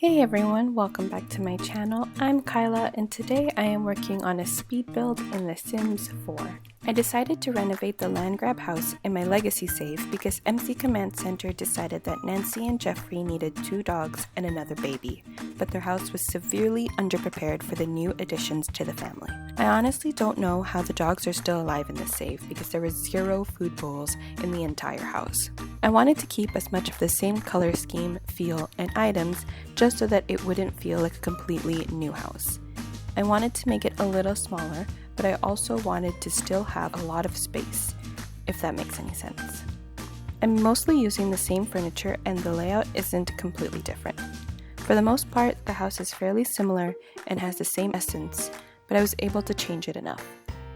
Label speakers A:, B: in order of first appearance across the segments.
A: Hey everyone, welcome back to my channel. I'm Kyla and today I am working on a speed build in the Sims 4. I decided to renovate the Landgraab house in my legacy save because MC Command Center decided that Nancy and Geoffery needed 2 dogs and another baby, but their house was severely underprepared for the new additions to the family. I honestly don't know how the dogs are still alive in this save because there were 0 food bowls in the entire house. I wanted to keep as much of the same color scheme, feel, and items just so that it wouldn't feel like a completely new house. I wanted to make it a little smaller, but I also wanted to still have a lot of space, if that makes any sense. I'm mostly using the same furniture and the layout isn't completely different. For the most part, the house is fairly similar and has the same essence, but I was able to change it enough.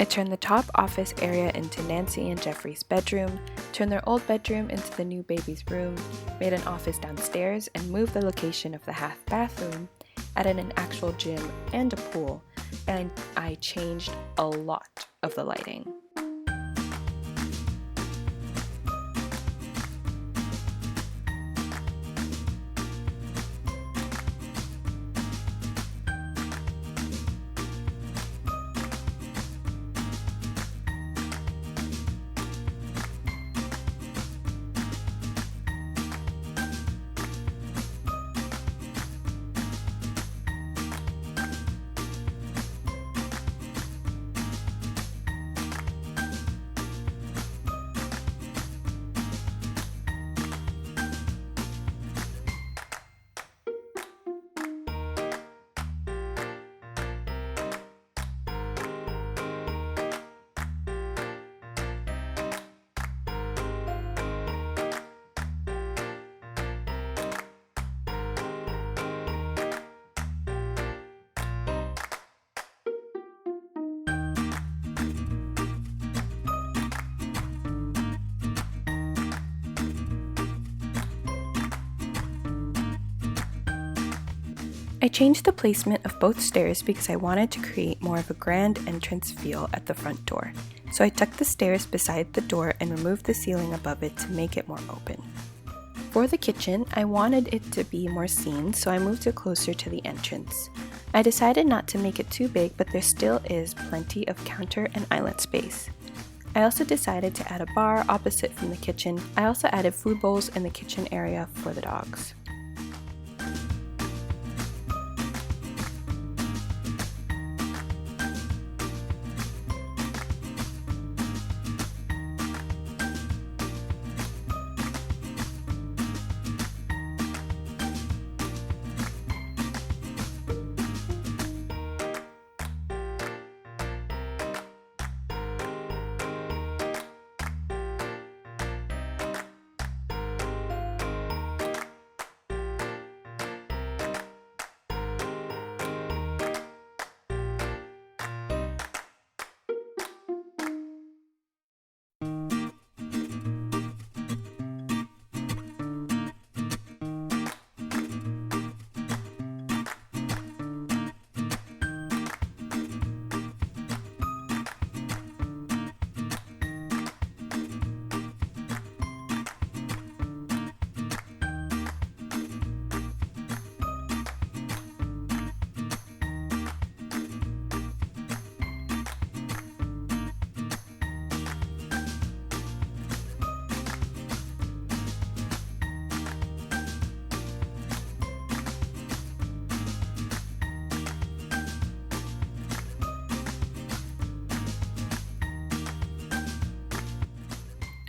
A: I turned the top office area into Nancy and Geoffery's bedroom, turned their old bedroom into the new baby's room, made an office downstairs and moved the location of the half bathroom, added an actual gym and a pool, and I changed a lot of the lighting. I changed the placement of both stairs because I wanted to create more of a grand entrance feel at the front door. So I tucked the stairs beside the door and removed the ceiling above it to make it more open. For the kitchen, I wanted it to be more seen, so I moved it closer to the entrance. I decided not to make it too big, but there still is plenty of counter and island space. I also decided to add a bar opposite from the kitchen. I also added food bowls in the kitchen area for the dogs.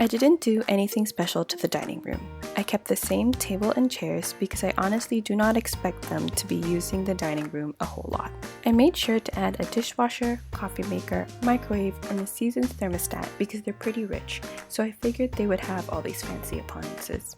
A: I didn't do anything special to the dining room. I kept the same table and chairs because I honestly do not expect them to be using the dining room a whole lot. I made sure to add a dishwasher, coffee maker, microwave, and the Seasons thermostat because they're pretty rich, so I figured they would have all these fancy appliances.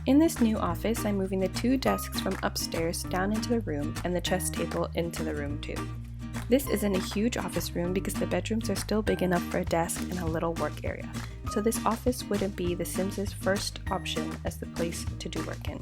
A: In this new office, I'm moving the 2 desks from upstairs down into the room and the chess table into the room too. This isn't a huge office room because the bedrooms are still big enough for a desk and a little work area, so this office wouldn't be the Sims' first option as the place to do work in.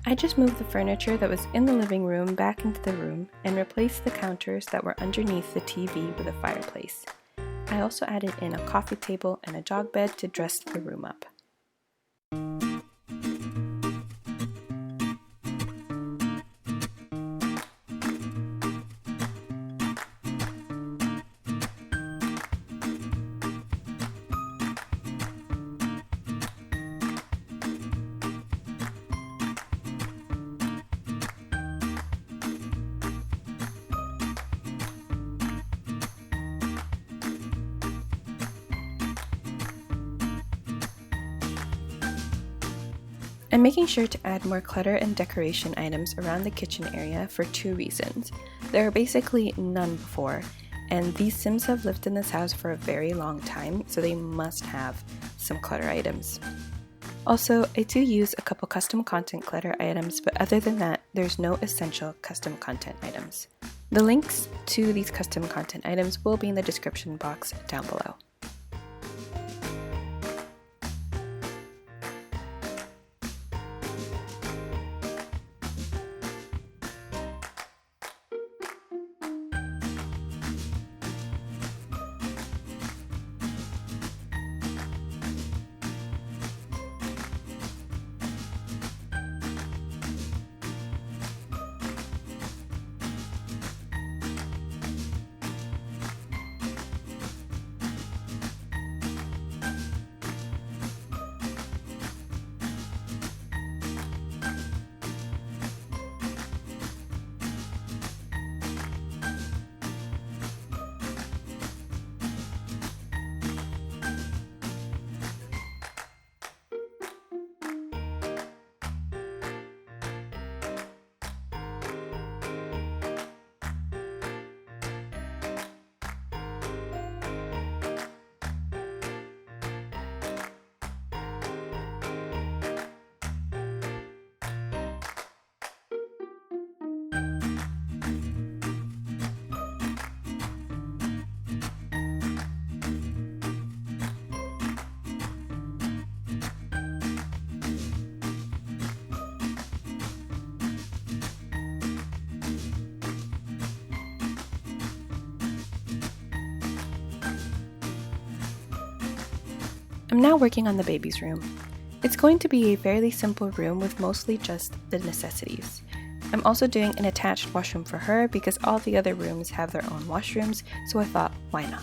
A: I just moved the furniture that was in the living room back into the room and replaced the counters that were underneath the TV with a fireplace. I also added in a coffee table and a jog bed to dress the room up. I'm making sure to add more clutter and decoration items around the kitchen area for 2 reasons. There are basically none before, and these Sims have lived in this house for a very long time, so they must have some clutter items. Also, I do use a couple custom content clutter items, but other than that, there's no essential custom content items. The links to these custom content items will be in the description box down below. I'm now working on the baby's room. It's going to be a fairly simple room with mostly just the necessities. I'm also doing an attached washroom for her because all the other rooms have their own washrooms, so I thought, why not?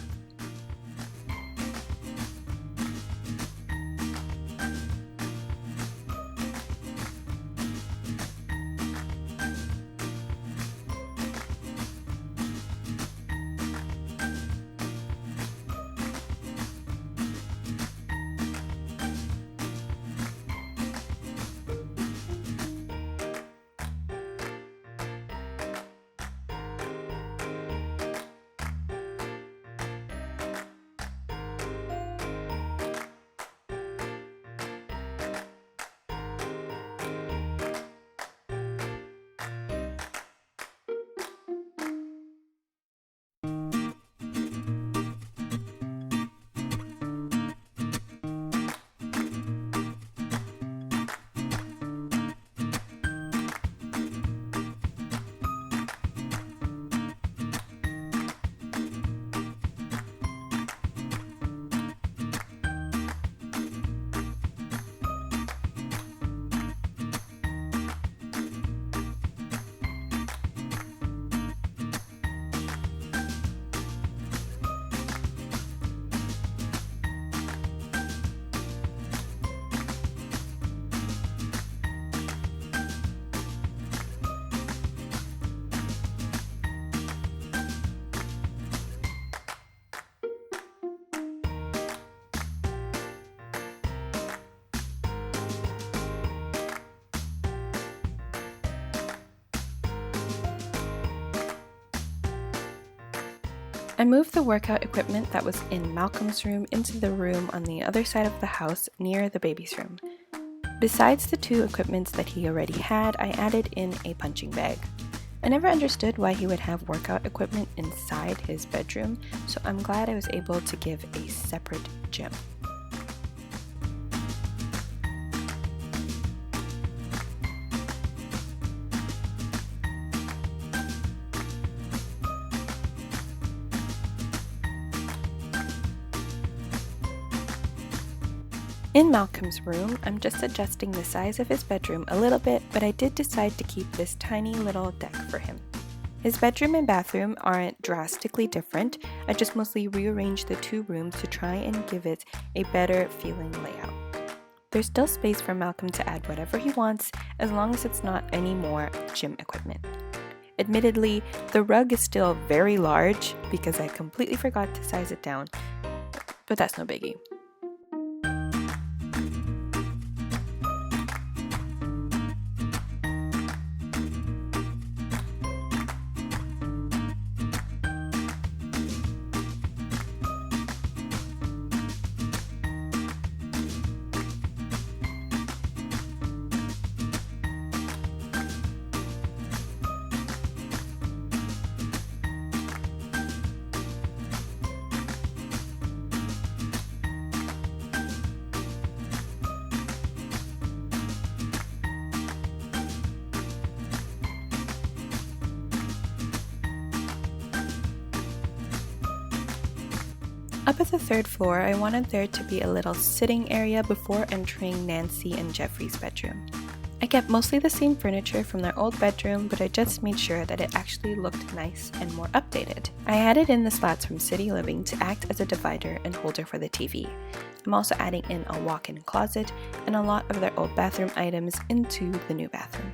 A: I moved the workout equipment that was in Malcolm's room into the room on the other side of the house near the baby's room. Besides the two equipments that he already had, I added in a punching bag. I never understood why he would have workout equipment inside his bedroom, so I'm glad I was able to give a separate gym. In Malcolm's room, I'm just adjusting the size of his bedroom a little bit, but I did decide to keep this tiny little deck for him. His bedroom and bathroom aren't drastically different, I just mostly rearranged the two rooms to try and give it a better feeling layout. There's still space for Malcolm to add whatever he wants, as long as it's not any more gym equipment. Admittedly, the rug is still very large because I completely forgot to size it down, but that's no biggie. Up at the third floor, I wanted there to be a little sitting area before entering Nancy and Geoffrey's bedroom. I kept mostly the same furniture from their old bedroom, but I just made sure that it actually looked nice and more updated. I added in the slats from City Living to act as a divider and holder for the TV. I'm also adding in a walk-in closet and a lot of their old bathroom items into the new bathroom.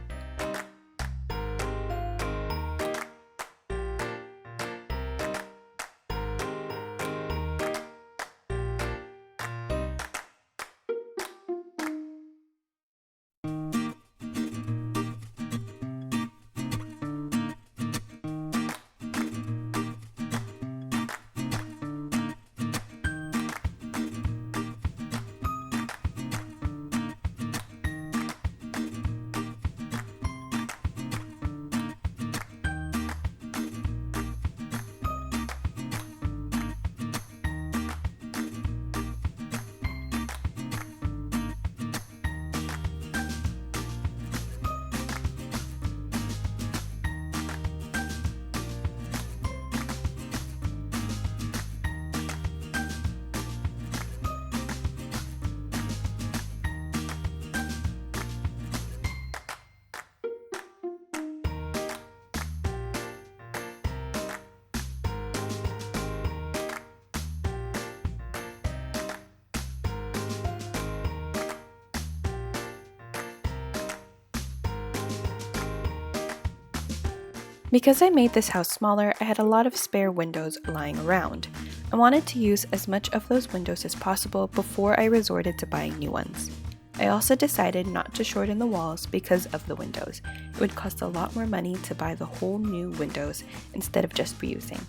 A: Because I made this house smaller, I had a lot of spare windows lying around. I wanted to use as much of those windows as possible before I resorted to buying new ones. I also decided not to shorten the walls because of the windows. It would cost a lot more money to buy the whole new windows instead of just reusing.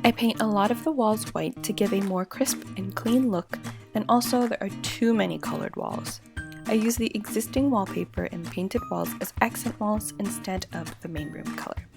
A: I paint a lot of the walls white to give a more crisp and clean look, and also there are too many colored walls. I use the existing wallpaper and painted walls as accent walls instead of the main room color.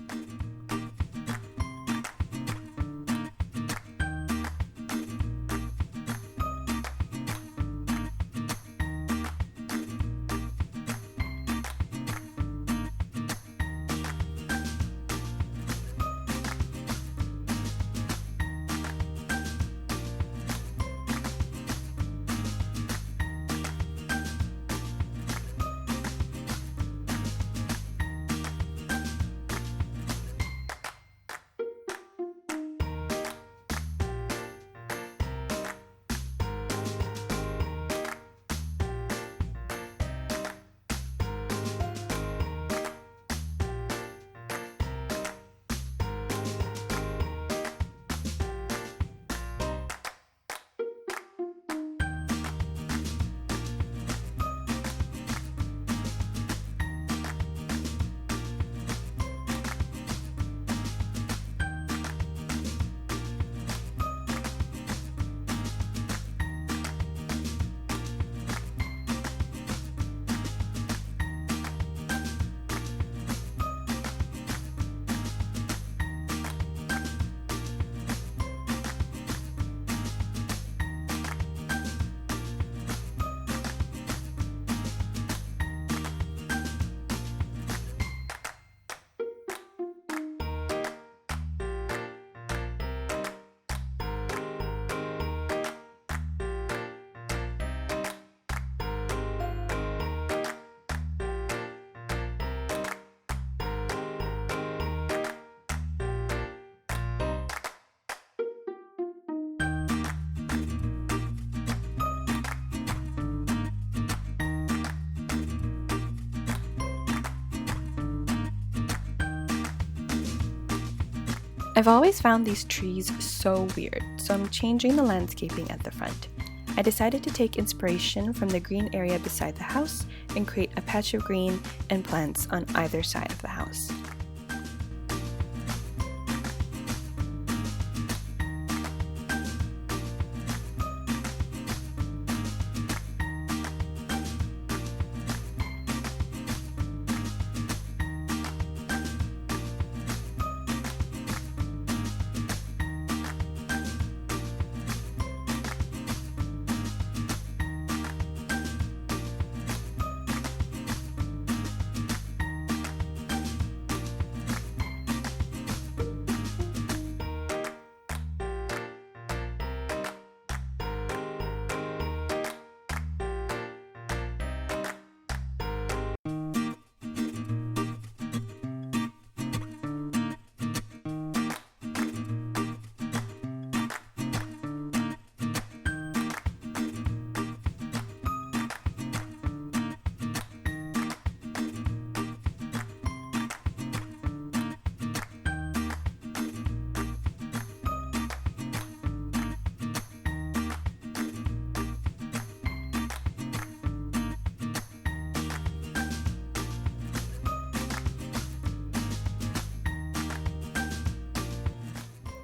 A: I've always found these trees so weird, so I'm changing the landscaping at the front. I decided to take inspiration from the green area beside the house and create a patch of green and plants on either side of the house.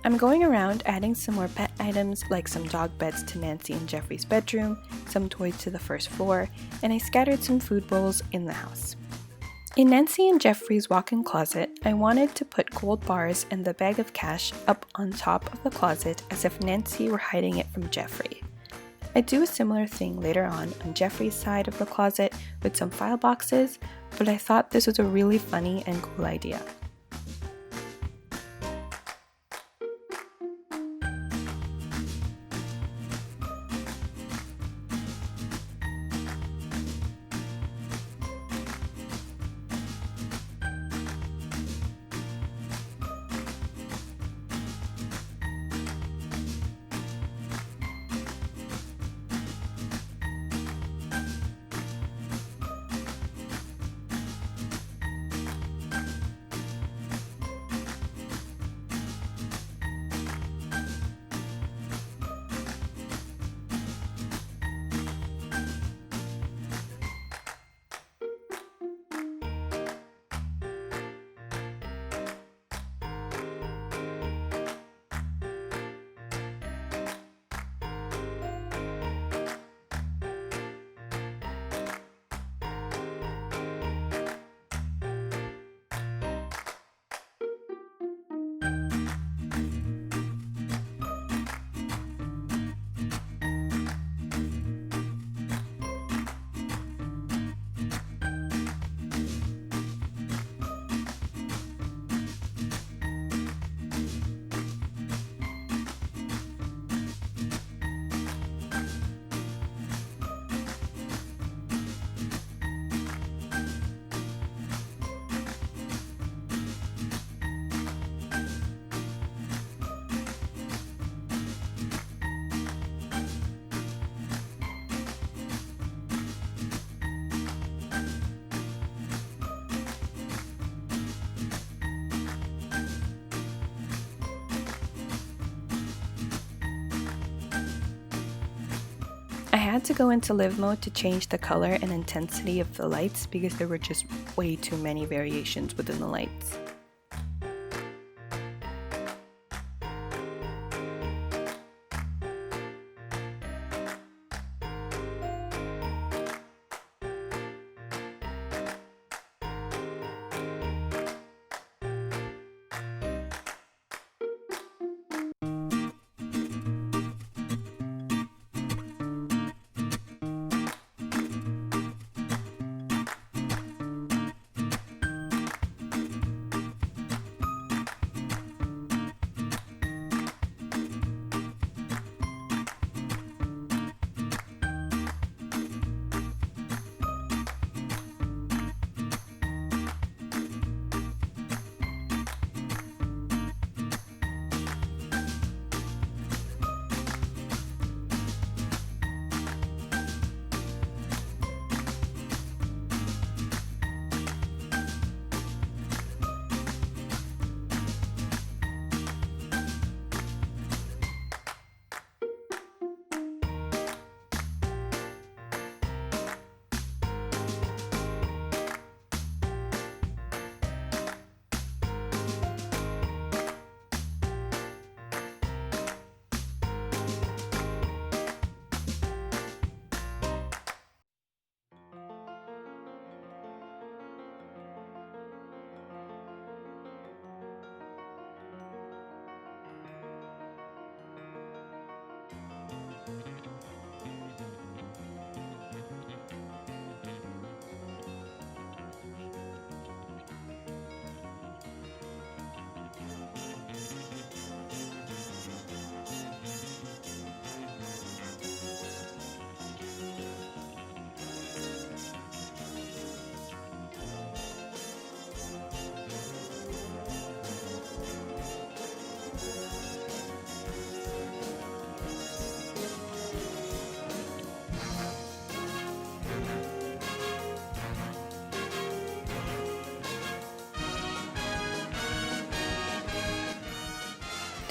A: I'm going around adding some more pet items like some dog beds to Nancy and Geoffrey's bedroom, some toys to the first floor, and I scattered some food bowls in the house. In Nancy and Geoffrey's walk-in closet, I wanted to put gold bars and the bag of cash up on top of the closet as if Nancy were hiding it from Geoffrey. I do a similar thing later on Geoffrey's side of the closet with some file boxes, but I thought this was a really funny and cool idea. had to go into live mode to change the color and intensity of the lights because there were just way too many variations within the lights.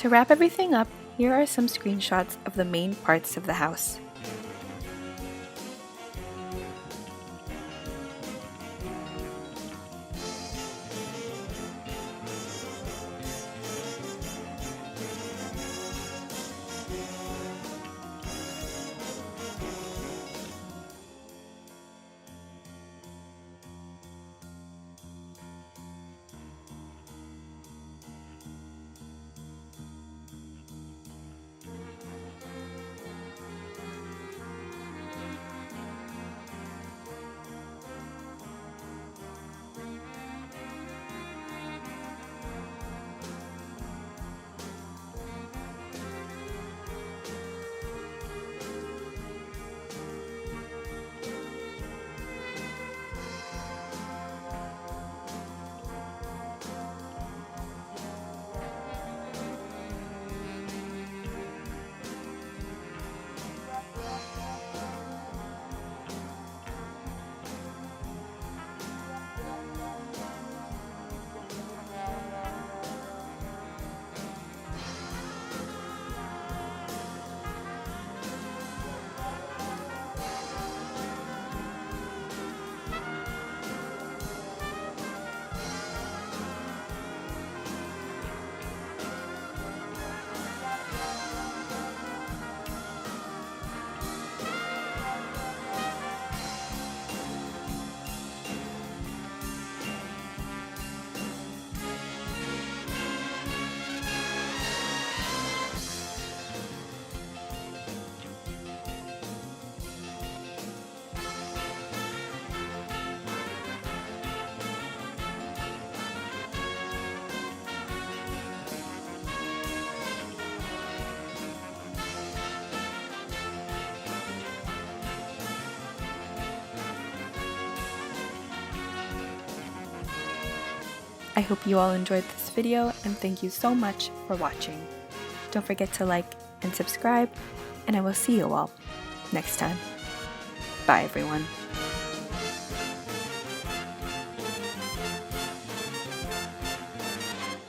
A: To wrap everything up, here are some screenshots of the main parts of the house. I hope you all enjoyed this video and thank you so much for watching. Don't forget to like and subscribe, and I will see you all next time. Bye everyone.